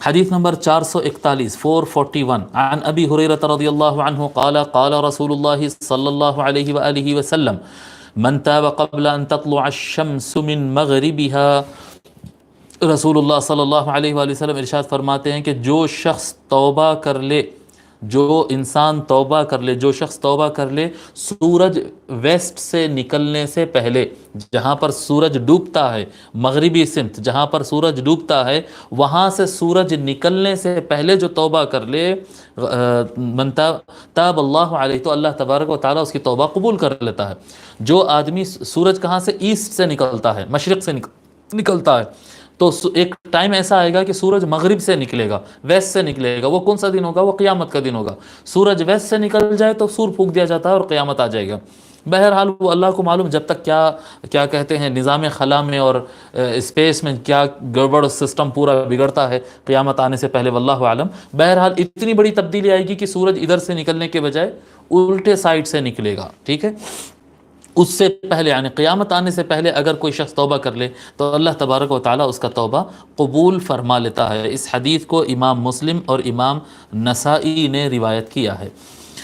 حدیث نمبر 441 441 عن ابی ہریرہ رضی اللہ عنہ قال قال رسول اللہ صلی اللہ علیہ وآلہ وسلم من تاب قبل ان تطلع الشمس من مغربها، رسول اللہ صلی اللہ علیہ وآلہ وسلم ارشاد فرماتے ہیں کہ جو شخص توبہ کر لے، جو انسان توبہ کر لے، جو شخص توبہ کر لے سورج ویسٹ سے نکلنے سے پہلے، جہاں پر سورج ڈوبتا ہے، مغربی سمت جہاں پر سورج ڈوبتا ہے وہاں سے سورج نکلنے سے پہلے جو توبہ کر لے، من تاب اللہ علیہ، تو اللہ تبارک و تعالیٰ اس کی توبہ قبول کر لیتا ہے۔ جو آدمی، سورج کہاں سے؟ ایسٹ سے نکلتا ہے، مشرق سے نکلتا ہے، تو ایک ٹائم ایسا آئے گا کہ سورج مغرب سے نکلے گا، ویسٹ سے نکلے گا۔ وہ کون سا دن ہوگا؟ وہ قیامت کا دن ہوگا۔ سورج ویسٹ سے نکل جائے تو سور پھونک دیا جاتا ہے اور قیامت آ جائے گا۔ بہرحال وہ اللہ کو معلوم جب تک کیا کہتے ہیں نظام خلا میں اور اسپیس میں کیا گڑبڑ سسٹم پورا بگڑتا ہے قیامت آنے سے پہلے، واللہ عالم۔ بہرحال اتنی بڑی تبدیلی آئے گی کہ سورج ادھر سے نکلنے کے بجائے الٹے سائڈ سے نکلے گا، ٹھیک ہے؟ اس سے پہلے یعنی قیامت آنے سے پہلے اگر کوئی شخص توبہ کر لے تو اللہ تبارک و تعالیٰ اس کا توبہ قبول فرما لیتا ہے۔ اس حدیث کو امام مسلم اور امام نسائی نے روایت کیا ہے۔